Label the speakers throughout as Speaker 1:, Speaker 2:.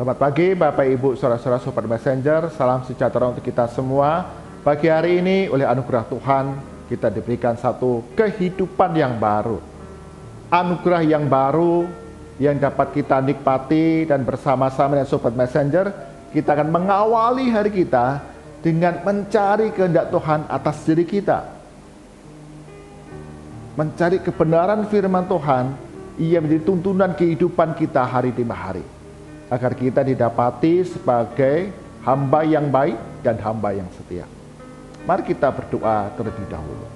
Speaker 1: Selamat pagi Bapak Ibu, Saudara-saudara, Sobat Messenger. Salam sejahtera untuk kita semua. Pagi hari ini oleh anugerah Tuhan kita diberikan satu kehidupan yang baru. Anugerah yang baru yang dapat kita nikmati, dan bersama-sama dengan Sobat Messenger kita akan mengawali hari kita dengan mencari kehendak Tuhan atas diri kita. Mencari kebenaran firman Tuhan, ia menjadi tuntunan kehidupan kita hari demi hari, agar kita didapati sebagai hamba yang baik dan hamba yang setia. Mari kita berdoa terlebih dahulu.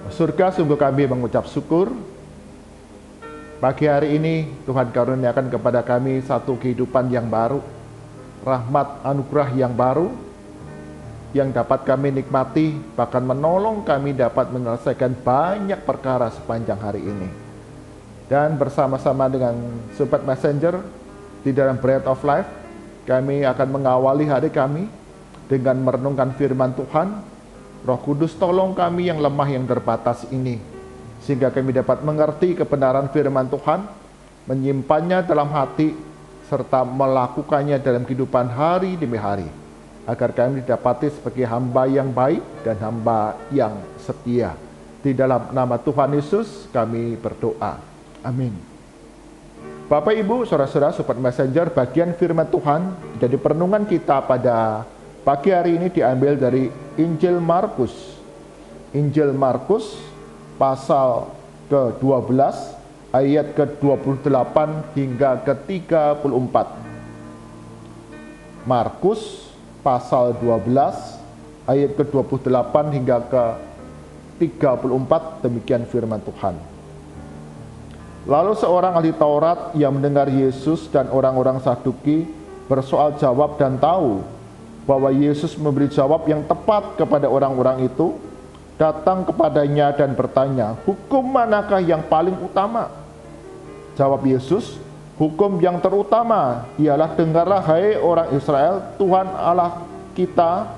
Speaker 1: Surga, sungguh kami mengucap syukur. Pagi hari ini Tuhan karuniakan kepada kami satu kehidupan yang baru, rahmat anugerah yang baru, yang dapat kami nikmati, bahkan menolong kami dapat menyelesaikan banyak perkara sepanjang hari ini. Dan bersama-sama dengan Sobat Messenger di dalam Bread of Life, kami akan mengawali hari kami dengan merenungkan firman Tuhan. Roh Kudus, tolong kami yang lemah, yang terbatas ini, sehingga kami dapat mengerti kebenaran firman Tuhan, menyimpannya dalam hati, serta melakukannya dalam kehidupan hari demi hari, agar kami didapati sebagai hamba yang baik dan hamba yang setia. Di dalam nama Tuhan Yesus kami berdoa. Amin. Bapak Ibu, Saudara-saudara, Sobat Messenger, bagian firman Tuhan jadi perenungan kita pada pagi hari ini diambil dari Injil Markus. Injil Markus pasal ke-12 ayat ke-28 hingga ke-34. Markus pasal 12 ayat ke-28 hingga ke-34, demikian firman Tuhan. Lalu seorang ahli Taurat yang mendengar Yesus dan orang-orang Saduki bersoal jawab dan tahu bahwa Yesus memberi jawab yang tepat kepada orang-orang itu, datang kepadanya dan bertanya, "Hukum manakah yang paling utama?" Jawab Yesus, "Hukum yang terutama ialah, dengarlah hai orang Israel, Tuhan Allah kita,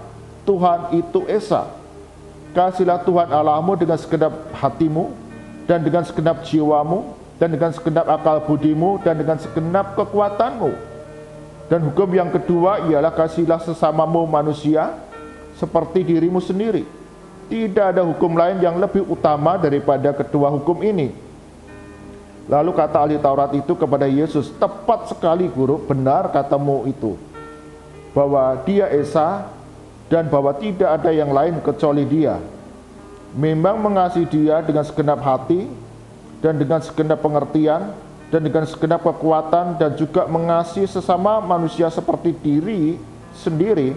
Speaker 1: Tuhan itu Esa. Kasihlah Tuhan Allahmu dengan segenap hatimu, dan dengan segenap jiwamu, dan dengan segenap akal budimu, dan dengan segenap kekuatanmu. Dan hukum yang kedua ialah, kasihilah sesamamu manusia seperti dirimu sendiri. Tidak ada hukum lain yang lebih utama daripada kedua hukum ini." Lalu kata ahli Taurat itu kepada Yesus, "Tepat sekali Guru, benar katamu itu, bahwa Dia Esa, dan bahwa tidak ada yang lain kecuali Dia. Memang mengasihi Dia dengan segenap hati, dan dengan segenap pengertian, dan dengan segenap kekuatan, dan juga mengasihi sesama manusia seperti diri sendiri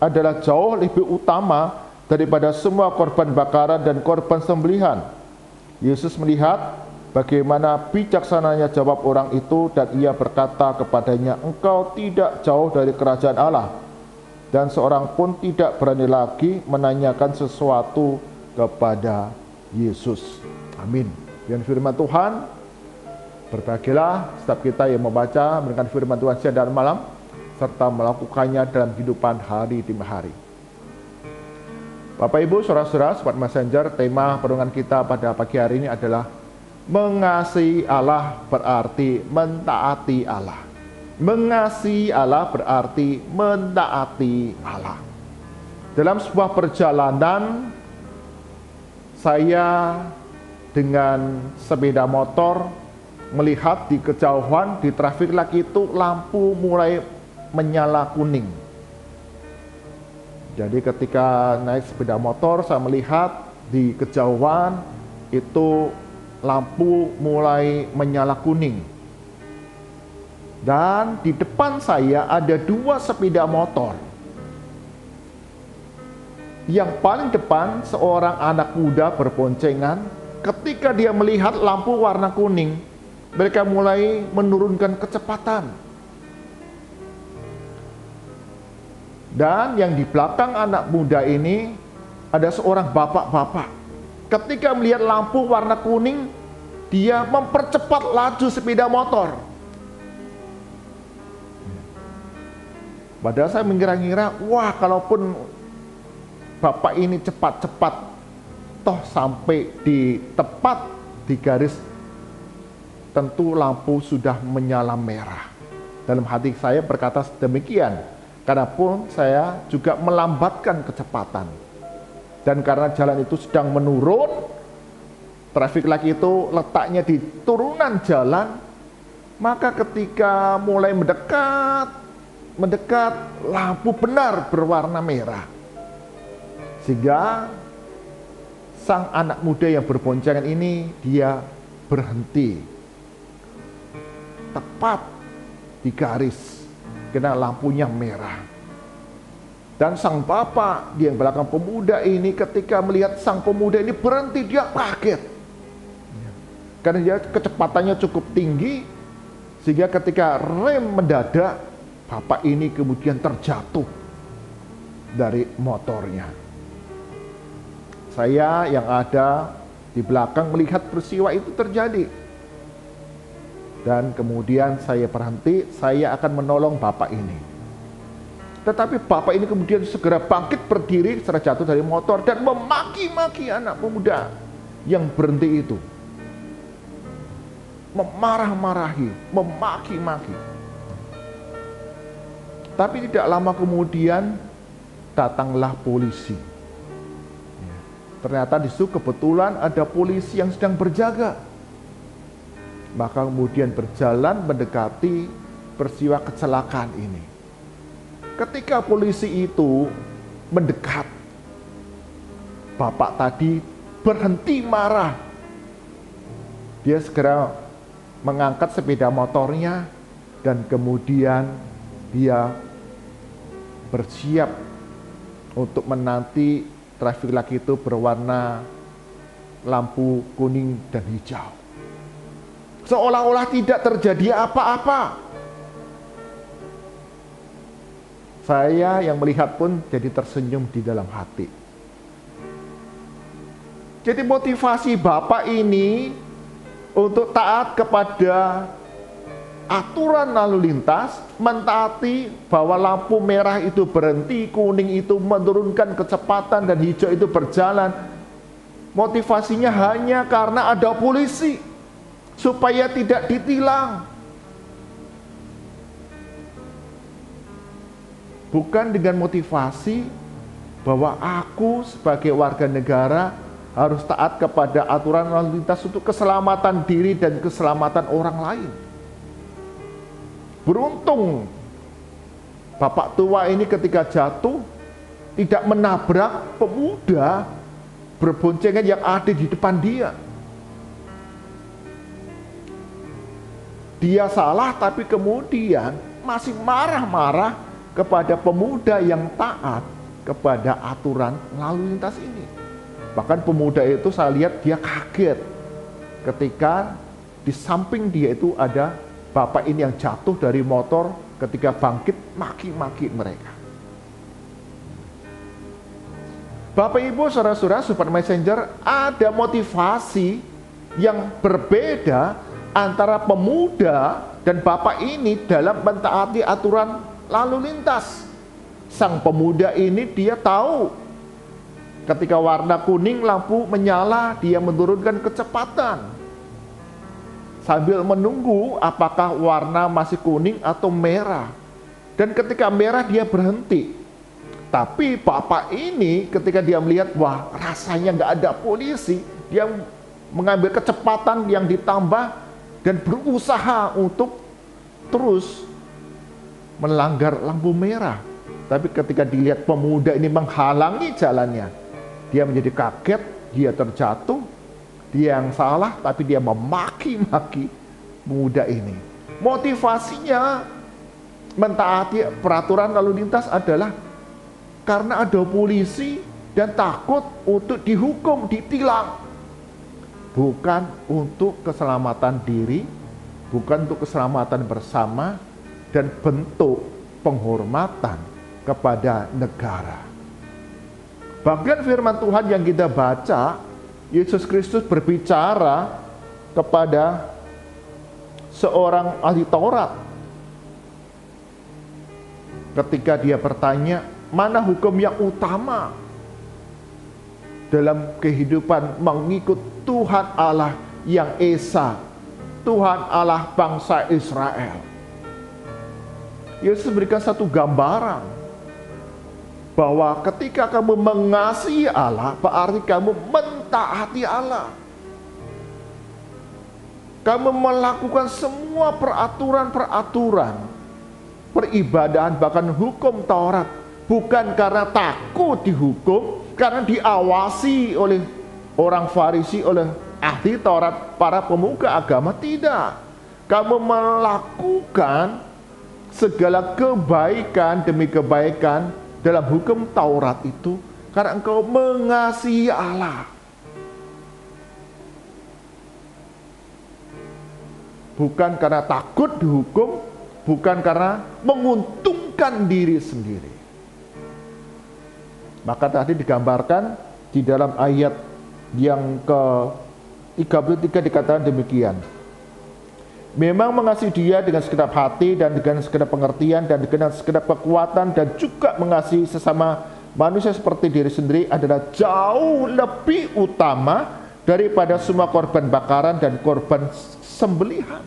Speaker 1: adalah jauh lebih utama daripada semua korban bakaran dan korban sembelihan." Yesus melihat bagaimana bijaksananya jawab orang itu, dan ia berkata kepadanya, "Engkau tidak jauh dari kerajaan Allah." Dan seorang pun tidak berani lagi menanyakan sesuatu kepada Yesus. Amin. Dan firman Tuhan, berbahagialah setiap kita yang membaca, mendengar firman Tuhan siang dan malam, serta melakukannya dalam kehidupan hari demi hari. Bapak Ibu, Saudara-saudara, Sobat Messenger, tema perenungan kita pada pagi hari ini adalah mengasihi Allah berarti mentaati Allah. Mengasihi Allah berarti mentaati Allah. Dalam sebuah perjalanan, saya dengan sepeda motor melihat di kejauhan di traffic light itu lampu mulai menyala kuning. Jadi ketika naik sepeda motor, saya melihat di kejauhan itu lampu mulai menyala kuning. Dan di depan saya ada dua sepeda motor. Yang paling depan seorang anak muda berboncengan. Ketika dia melihat lampu warna kuning, mereka mulai menurunkan kecepatan. Dan yang di belakang anak muda ini ada seorang bapak-bapak. Ketika melihat lampu warna kuning, dia mempercepat laju sepeda motor. Padahal saya mengira-ngira, wah, kalaupun bapak ini cepat-cepat, toh sampai di tepat di garis, tentu lampu sudah menyala merah. Dalam hati saya berkata demikian, karena pun saya juga melambatkan kecepatan. Dan karena jalan itu sedang menurun, traffic light itu letaknya di turunan jalan, maka ketika mulai mendekat, lampu benar berwarna merah. Sehingga sang anak muda yang berboncengan ini, dia berhenti tepat di garis karena lampunya merah. Dan sang bapak yang belakang pemuda ini, ketika melihat sang pemuda ini berhenti, dia kaget karena dia kecepatannya cukup tinggi, sehingga ketika rem mendadak, bapak ini kemudian terjatuh dari motornya. Saya yang ada di belakang melihat peristiwa itu terjadi. Dan kemudian saya berhenti, saya akan menolong bapak ini. Tetapi bapak ini kemudian segera bangkit berdiri setelah jatuh dari motor dan memaki-maki anak pemuda yang berhenti itu. Memarah-marahi, memaki-maki. Tapi tidak lama kemudian datanglah polisi. Ternyata di situ kebetulan ada polisi yang sedang berjaga. Maka kemudian berjalan mendekati peristiwa kecelakaan ini. Ketika polisi itu mendekat, bapak tadi berhenti marah. Dia segera mengangkat sepeda motornya dan kemudian dia bersiap untuk menanti traffic light itu berwarna lampu kuning dan hijau. Seolah-olah tidak terjadi apa-apa. Saya yang melihat pun jadi tersenyum di dalam hati. Jadi motivasi bapak ini untuk taat kepada aturan lalu lintas, mentaati bahwa lampu merah itu berhenti, kuning itu menurunkan kecepatan, dan hijau itu berjalan. Motivasinya hanya karena ada polisi, supaya tidak ditilang. Bukan dengan motivasi bahwa aku sebagai warga negara harus taat kepada aturan lalu lintas untuk keselamatan diri dan keselamatan orang lain. Beruntung bapak tua ini ketika jatuh tidak menabrak pemuda berboncengan yang ada di depan dia. Dia salah, tapi kemudian masih marah-marah kepada pemuda yang taat kepada aturan lalu lintas ini. Bahkan pemuda itu saya lihat dia kaget ketika di samping dia itu ada bapak ini yang jatuh dari motor, ketika bangkit maki-maki mereka. Bapak Ibu saudara-saudara, Super Messenger, ada motivasi yang berbeda antara pemuda dan bapak ini dalam mentaati aturan lalu lintas. Sang pemuda ini dia tahu ketika warna kuning lampu menyala, dia menurunkan kecepatan sambil menunggu apakah warna masih kuning atau merah. Dan ketika merah dia berhenti. Tapi bapak ini ketika dia melihat wah rasanya nggak ada polisi, dia mengambil kecepatan yang ditambah dan berusaha untuk terus melanggar lampu merah. Tapi ketika dilihat pemuda ini menghalangi jalannya, dia menjadi kaget, dia terjatuh, dia yang salah, tapi dia memaki-maki pemuda ini. Motivasinya mentaati peraturan lalu lintas adalah karena ada polisi dan takut untuk dihukum, ditilang. Bukan untuk keselamatan diri, bukan untuk keselamatan bersama, dan bentuk penghormatan kepada negara. Bagian firman Tuhan yang kita baca, Yesus Kristus berbicara kepada seorang ahli Taurat. Ketika dia bertanya, mana hukum yang utama dalam kehidupan mengikut Tuhan Allah yang Esa, Tuhan Allah bangsa Israel? Yesus berikan satu gambaran bahwa ketika kamu mengasihi Allah, berarti kamu mentaati Allah. Kamu melakukan semua peraturan-peraturan peribadahan, bahkan hukum Taurat, bukan karena takut dihukum, karena diawasi oleh orang Farisi, oleh ahli Taurat, para pemuka agama. Tidak. Kamu melakukan segala kebaikan demi kebaikan dalam hukum Taurat itu karena engkau mengasihi Allah. Bukan karena takut dihukum, bukan karena menguntungkan diri sendiri. Maka tadi digambarkan di dalam ayat yang ke-33 dikatakan demikian. Memang mengasihi Dia dengan segenap hati dan dengan segenap pengertian dan dengan segenap kekuatan dan juga mengasihi sesama manusia seperti diri sendiri adalah jauh lebih utama daripada semua korban bakaran dan korban sembelihan.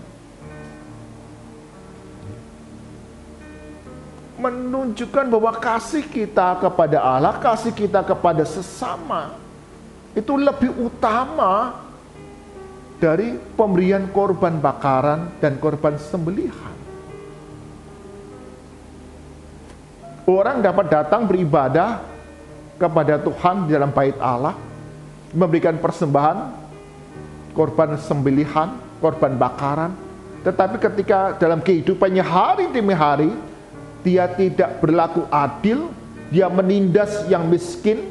Speaker 1: Menunjukkan bahwa kasih kita kepada Allah, kasih kita kepada sesama itu lebih utama dari pemberian korban bakaran dan korban sembelihan. Orang dapat datang beribadah kepada Tuhan di dalam bait Allah, memberikan persembahan, korban sembelihan, korban bakaran, tetapi ketika dalam kehidupannya hari demi hari, dia tidak berlaku adil, dia menindas yang miskin,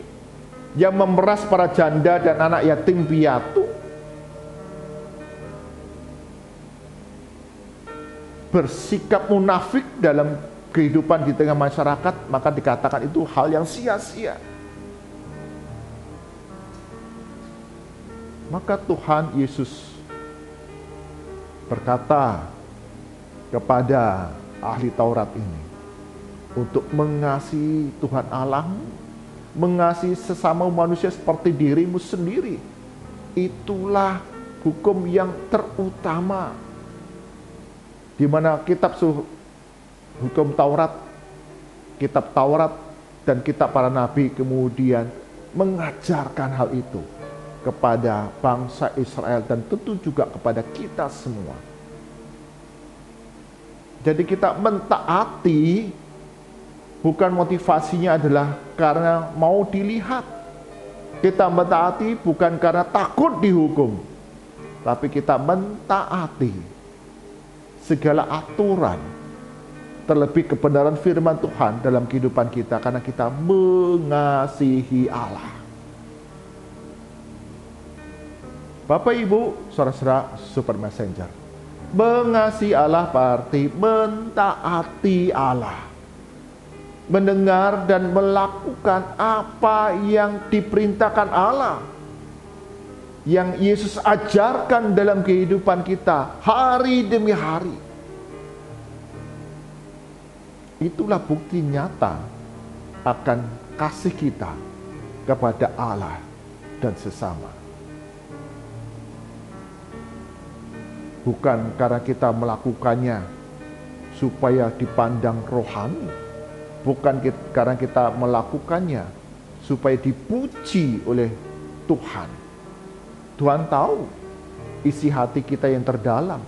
Speaker 1: dia memeras para janda dan anak yatim piatu, bersikap munafik dalam kehidupan di tengah masyarakat, maka dikatakan itu hal yang sia-sia. Maka Tuhan Yesus berkata kepada ahli Taurat ini untuk mengasihi Tuhan Allahmu, mengasihi sesama manusia seperti dirimu sendiri. Itulah hukum yang terutama, di mana hukum Taurat, kitab Taurat dan kitab para nabi kemudian mengajarkan hal itu kepada bangsa Israel dan tentu juga kepada kita semua. Jadi kita mentaati bukan motivasinya adalah karena mau dilihat. Kita mentaati bukan karena takut dihukum, tapi kita mentaati segala aturan, terlebih kebenaran firman Tuhan dalam kehidupan kita, karena kita mengasihi Allah. Bapak, Ibu, saudara-saudara Super Messenger, mengasihi Allah berarti mentaati Allah, mendengar dan melakukan apa yang diperintahkan Allah, yang Yesus ajarkan dalam kehidupan kita hari demi hari. Itulah bukti nyata akan kasih kita kepada Allah dan sesama. Bukan karena kita melakukannya supaya dipandang rohani, bukan karena kita melakukannya supaya dipuji oleh Tuhan. Tuhan tahu isi hati kita yang terdalam.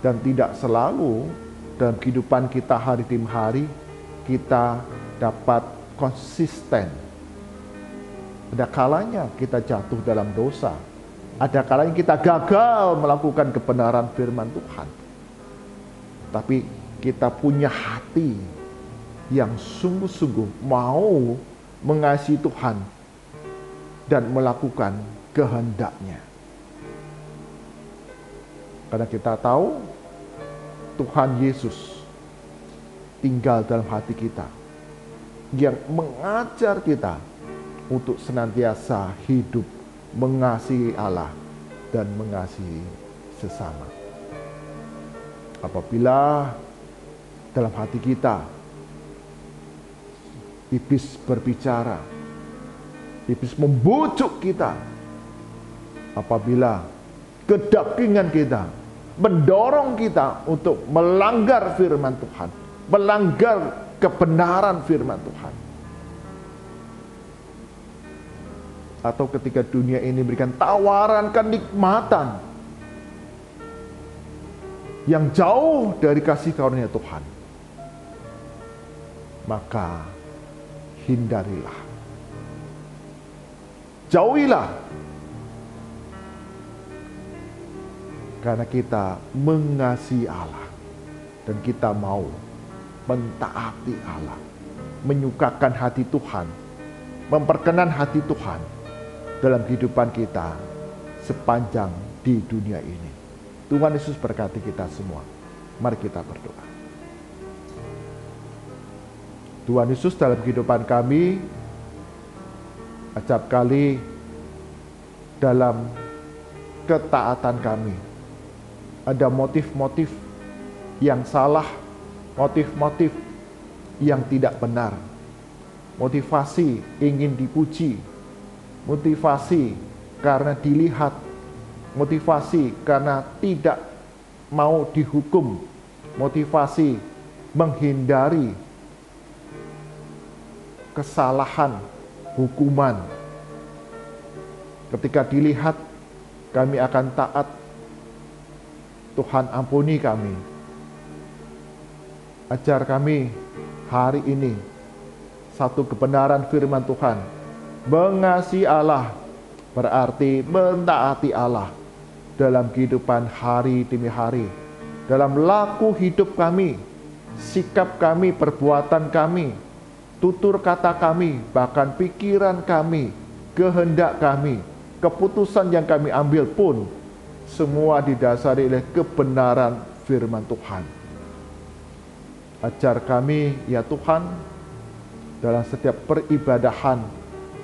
Speaker 1: Dan tidak selalu dalam kehidupan kita hari demi hari kita dapat konsisten. Ada kalanya kita jatuh dalam dosa. Ada kalanya kita gagal melakukan kebenaran firman Tuhan. Tapi kita punya hati yang sungguh-sungguh mau mengasihi Tuhan dan melakukan kehendak-Nya. Karena kita tahu Tuhan Yesus tinggal dalam hati kita, yang mengajar kita untuk senantiasa hidup mengasihi Allah dan mengasihi sesama. Apabila dalam hati kita iblis berbicara, iblis membujuk kita, apabila kedagingan kita mendorong kita untuk melanggar firman Tuhan, melanggar kebenaran firman Tuhan. Atau ketika dunia ini berikan tawaran kenikmatan yang jauh dari kasih karunia Tuhan, maka hindarilah, jauhilah, karena kita mengasihi Allah dan kita mau mentaati Allah, menyukakan hati Tuhan, memperkenan hati Tuhan dalam kehidupan kita sepanjang di dunia ini. Tuhan Yesus berkati kita semua. Mari kita berdoa. Tuhan Yesus, dalam kehidupan kami, acap kali dalam ketaatan kami ada motif-motif yang salah, motif-motif yang tidak benar, motivasi ingin dipuji, motivasi karena dilihat, motivasi karena tidak mau dihukum, motivasi menghindari kesalahan, hukuman. Ketika dilihat kami akan taat, Tuhan ampuni kami. Ajar kami hari ini satu kebenaran firman Tuhan. Mengasihi Allah berarti mentaati Allah dalam kehidupan hari demi hari, dalam laku hidup kami, sikap kami, perbuatan kami, tutur kata kami, bahkan pikiran kami, kehendak kami, keputusan yang kami ambil pun semua didasari oleh kebenaran firman Tuhan. Ajar kami ya Tuhan dalam setiap peribadahan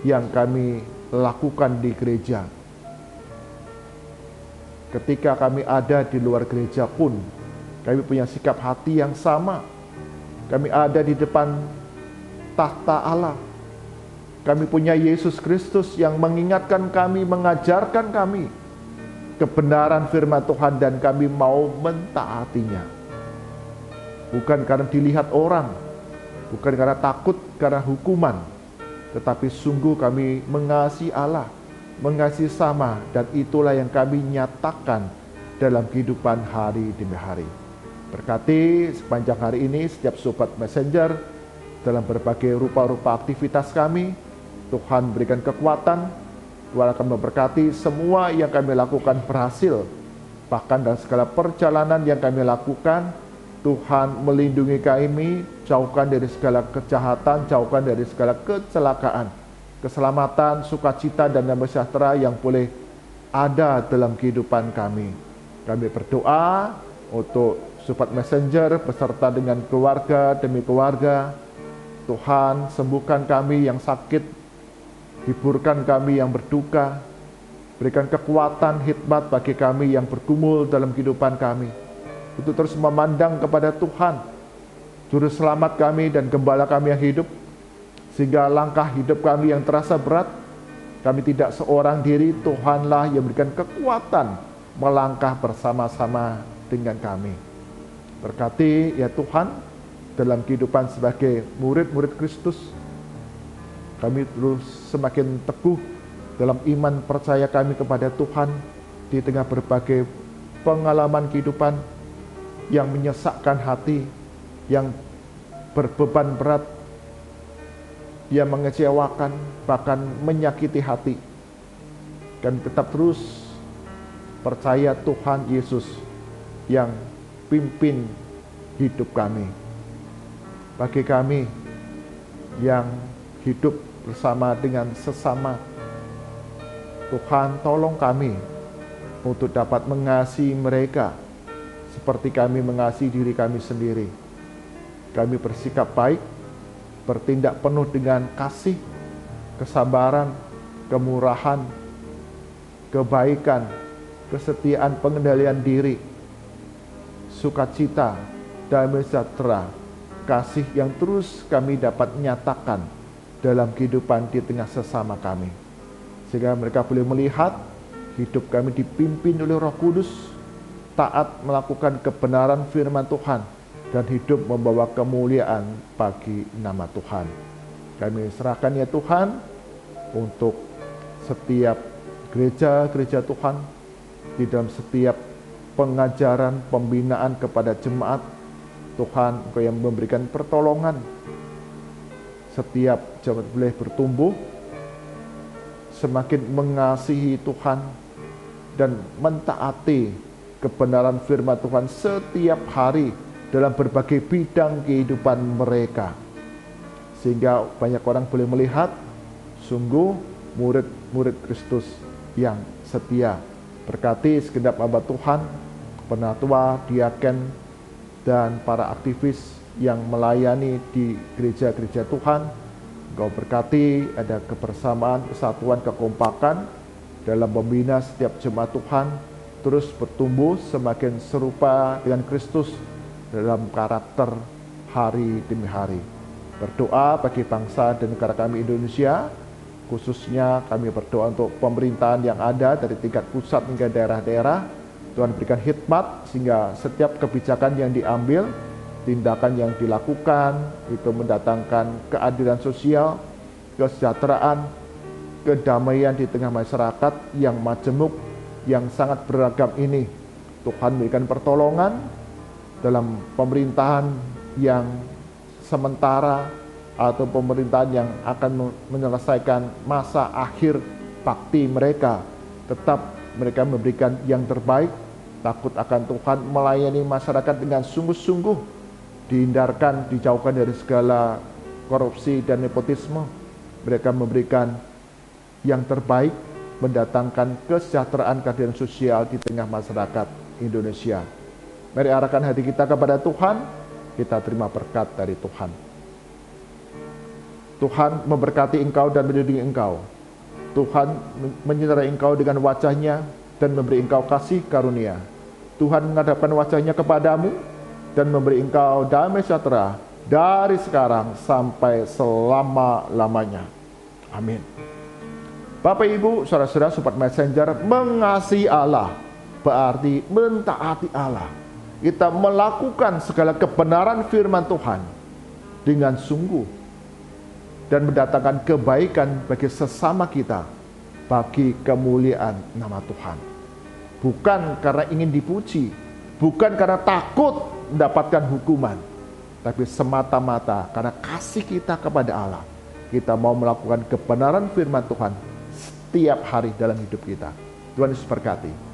Speaker 1: yang kami lakukan di gereja. Ketika kami ada di luar gereja pun, kami punya sikap hati yang sama. Kami ada di depan tahta Allah. Kami punya Yesus Kristus yang mengingatkan kami, mengajarkan kami kebenaran firman Tuhan, dan kami mau mentaatinya. Bukan karena dilihat orang, bukan karena takut karena hukuman, tetapi sungguh kami mengasihi Allah, mengasihi sama, dan itulah yang kami nyatakan dalam kehidupan hari demi hari. Berkati sepanjang hari ini setiap sobat messenger dalam berbagai rupa-rupa aktivitas kami. Tuhan berikan kekuatan, Tuhan akan memberkati semua yang kami lakukan berhasil. Bahkan dalam segala perjalanan yang kami lakukan, Tuhan melindungi kami, jauhkan dari segala kejahatan, jauhkan dari segala kecelakaan, keselamatan, sukacita, dan damai sejahtera yang boleh ada dalam kehidupan kami. Kami berdoa untuk sobat messenger beserta dengan keluarga demi keluarga. Tuhan sembuhkan kami yang sakit, hiburkan kami yang berduka, berikan kekuatan, hikmat bagi kami yang bergumul dalam kehidupan kami, untuk terus memandang kepada Tuhan, Juru Selamat kami dan Gembala kami yang hidup, sehingga langkah hidup kami yang terasa berat, kami tidak seorang diri, Tuhanlah yang memberikan kekuatan melangkah bersama-sama dengan kami. Berkati ya Tuhan, dalam kehidupan sebagai murid-murid Kristus, kami terus semakin teguh dalam iman percaya kami kepada Tuhan di tengah berbagai pengalaman kehidupan yang menyesakkan hati, yang berbeban berat, yang mengecewakan, bahkan menyakiti hati. Dan tetap terus percaya Tuhan Yesus yang pimpin hidup kami. Bagi kami yang hidup bersama dengan sesama, Tuhan tolong kami untuk dapat mengasihi mereka seperti kami mengasihi diri kami sendiri. Kami bersikap baik, bertindak penuh dengan kasih, kesabaran, kemurahan, kebaikan, kesetiaan, pengendalian diri, sukacita, damai sejahtera, kasih yang terus kami dapat nyatakan dalam kehidupan di tengah sesama kami. Sehingga mereka boleh melihat hidup kami dipimpin oleh Roh Kudus, taat melakukan kebenaran firman Tuhan, dan hidup membawa kemuliaan bagi nama Tuhan. Kami serahkan ya Tuhan untuk setiap gereja-gereja Tuhan, di dalam setiap pengajaran, pembinaan kepada jemaat. Tuhan, Engkau yang memberikan pertolongan. Setiap jemaat boleh bertumbuh, semakin mengasihi Tuhan, dan mentaati kebenaran firman Tuhan setiap hari dalam berbagai bidang kehidupan mereka. Sehingga banyak orang boleh melihat, sungguh murid-murid Kristus yang setia. Berkati segenap hamba Tuhan, penatua, diaken, dan para aktivis yang melayani di gereja-gereja Tuhan. Engkau berkati ada kebersamaan, kesatuan, kekompakan dalam membina setiap jemaat Tuhan, terus bertumbuh semakin serupa dengan Kristus dalam karakter hari demi hari. Berdoa bagi bangsa dan negara kami Indonesia, khususnya kami berdoa untuk pemerintahan yang ada dari tingkat pusat hingga daerah-daerah. Tuhan berikan hikmat sehingga setiap kebijakan yang diambil, tindakan yang dilakukan itu mendatangkan keadilan sosial, kesejahteraan, kedamaian di tengah masyarakat yang majemuk, yang sangat beragam ini. Tuhan berikan pertolongan dalam pemerintahan yang sementara atau pemerintahan yang akan menyelesaikan masa akhir bakti mereka. Tetap mereka memberikan yang terbaik, takut akan Tuhan, melayani masyarakat dengan sungguh-sungguh, dihindarkan, dijauhkan dari segala korupsi dan nepotisme. Mereka memberikan yang terbaik, mendatangkan kesejahteraan, keadilan sosial di tengah masyarakat Indonesia. Mari arahkan hati kita kepada Tuhan, kita terima berkat dari Tuhan. Tuhan memberkati engkau dan melindungi engkau. Tuhan menyertai engkau dengan wajah-Nya dan memberi engkau kasih karunia. Tuhan menghadapkan wajah-Nya kepadamu dan memberi engkau damai sejahtera dari sekarang sampai selama-lamanya. Amin. Bapak Ibu, saudara-saudara, sobat messenger, mengasihi Allah berarti mentaati Allah. Kita melakukan segala kebenaran firman Tuhan dengan sungguh dan mendatangkan kebaikan bagi sesama kita, bagi kemuliaan nama Tuhan. Bukan karena ingin dipuji, bukan karena takut mendapatkan hukuman, tapi semata-mata karena kasih kita kepada Allah. Kita mau melakukan kebenaran firman Tuhan setiap hari dalam hidup kita. Tuhan Yesus berkati.